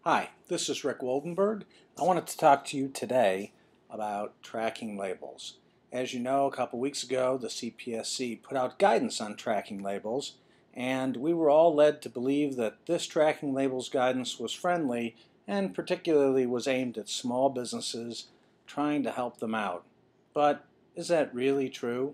Hi, this is Rick Woldenberg. I wanted to talk to you today about tracking labels. As you know, a couple weeks ago, the CPSC put out guidance on tracking labels, and we were all led to believe that this tracking labels guidance was friendly and particularly was aimed at small businesses trying to help them out. But is that really true?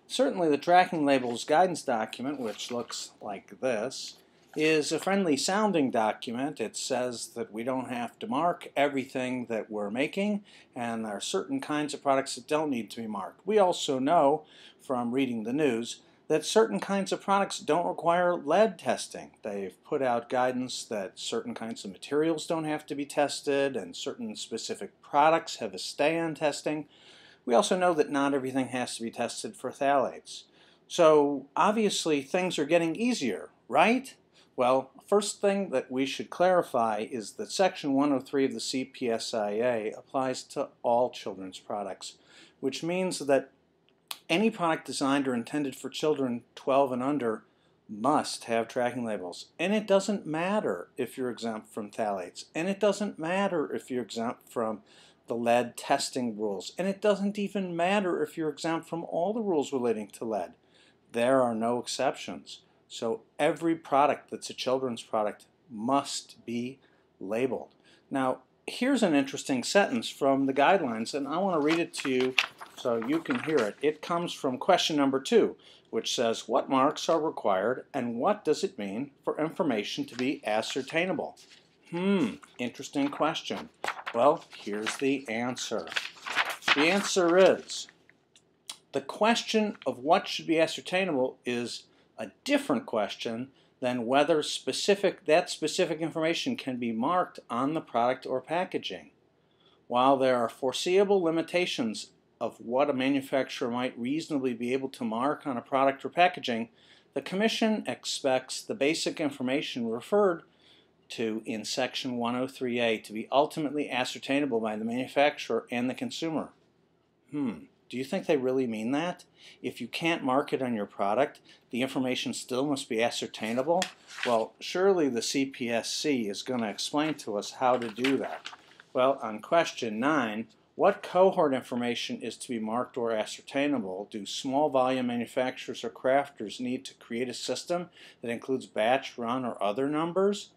Certainly the tracking labels guidance document, which looks like this, is a friendly sounding document. It says that we don't have to mark everything that we're making, and there are certain kinds of products that don't need to be marked. We also know from reading the news that certain kinds of products don't require lead testing. They've put out guidance that certain kinds of materials don't have to be tested, and certain specific products have a stay on testing. We also know that not everything has to be tested for phthalates. So obviously things are getting easier, right? Well, first thing that we should clarify is that Section 103 of the CPSIA applies to all children's products, which means that any product designed or intended for children 12 and under must have tracking labels. And it doesn't matter if you're exempt from phthalates, and it doesn't matter if you're exempt from the lead testing rules, and it doesn't even matter if you're exempt from all the rules relating to lead. There are no exceptions. So every product that's a children's product must be labeled. Now, here's an interesting sentence from the guidelines, and I want to read it to you so you can hear it. It comes from question number 2, which says, what marks are required and what does it mean for information to be ascertainable? Interesting question. Well, here's the answer. The answer is, the question of what should be ascertainable is a different question than whether that specific information can be marked on the product or packaging. While there are foreseeable limitations of what a manufacturer might reasonably be able to mark on a product or packaging, the Commission expects the basic information referred to in Section 103A to be ultimately ascertainable by the manufacturer and the consumer. Do you think they really mean that? If you can't mark it on your product, the information still must be ascertainable? Well, surely the CPSC is going to explain to us how to do that. Well, on question 9, what cohort information is to be marked or ascertainable? Do small volume manufacturers or crafters need to create a system that includes batch, run, or other numbers?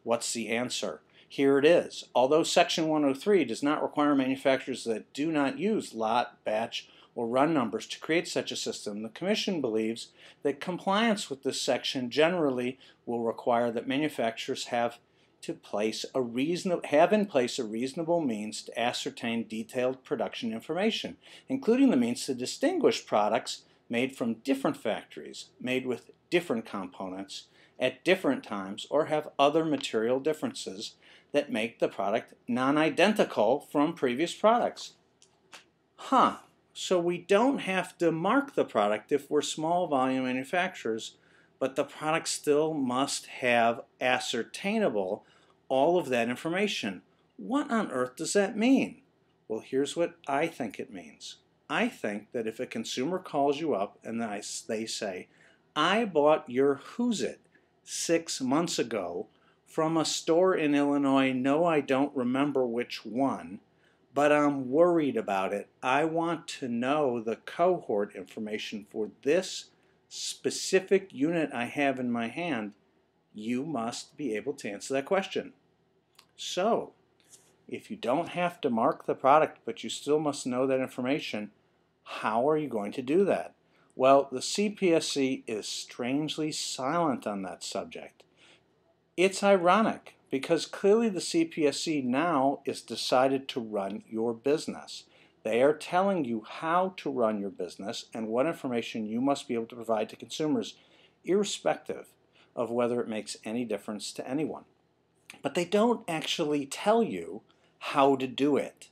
What's the answer? Here it is. Although Section 103 does not require manufacturers that do not use lot, batch, or run numbers to create such a system, the Commission believes that compliance with this section generally will require that manufacturers have in place a reasonable means to ascertain detailed production information, including the means to distinguish products made from different factories, made with different components, at different times, or have other material differences that make the product non-identical from previous products. So we don't have to mark the product if we're small volume manufacturers, but the product still must have ascertainable all of that information. What on earth does that mean? Well, here's what I think it means. I think that if a consumer calls you up and they say, I bought your Who's It 6 months ago from a store in Illinois, no, I don't remember which one, but I'm worried about it. I want to know the cohort information for this specific unit I have in my hand. You must be able to answer that question. So, if you don't have to mark the product, but you still must know that information, how are you going to do that? Well, the CPSC is strangely silent on that subject. It's ironic because clearly the CPSC now is decided to run your business. They are telling you how to run your business and what information you must be able to provide to consumers, irrespective of whether it makes any difference to anyone. But they don't actually tell you how to do it.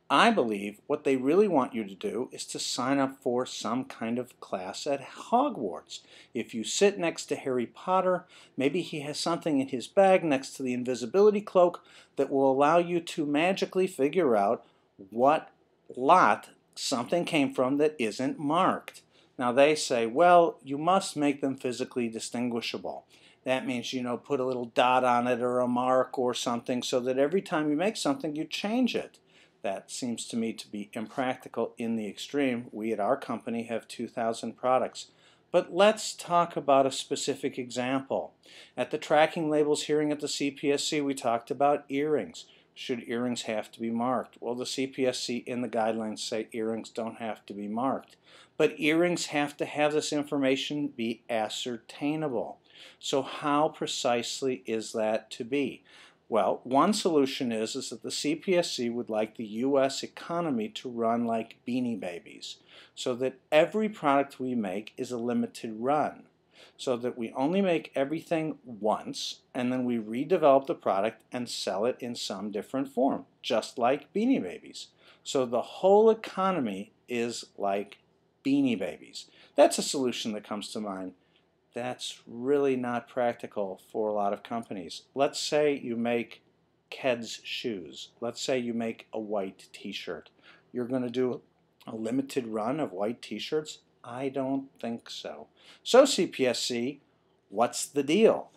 I believe what they really want you to do is to sign up for some kind of class at Hogwarts. If you sit next to Harry Potter, maybe he has something in his bag next to the invisibility cloak that will allow you to magically figure out what lot something came from that isn't marked. Now they say, well, you must make them physically distinguishable. That means, put a little dot on it or a mark or something so that every time you make something, you change it. That seems to me to be impractical in the extreme. We at our company have 2,000 products. But let's talk about a specific example. At the tracking labels hearing at the CPSC, we talked about earrings. Should earrings have to be marked? Well, the CPSC in the guidelines say earrings don't have to be marked. But earrings have to have this information be ascertainable. So how precisely is that to be? Well, one solution is that the CPSC would like the U.S. economy to run like Beanie Babies, so that every product we make is a limited run, so that we only make everything once and then we redevelop the product and sell it in some different form, just like Beanie Babies. So the whole economy is like Beanie Babies. That's a solution that comes to mind. That's really not practical for a lot of companies. Let's say you make Keds shoes. Let's say you make a white t-shirt. You're going to do a limited run of white t-shirts? I don't think so. So CPSC, what's the deal?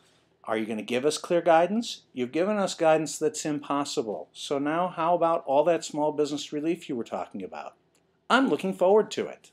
Are you going to give us clear guidance? You've given us guidance that's impossible. So now how about all that small business relief you were talking about? I'm looking forward to it.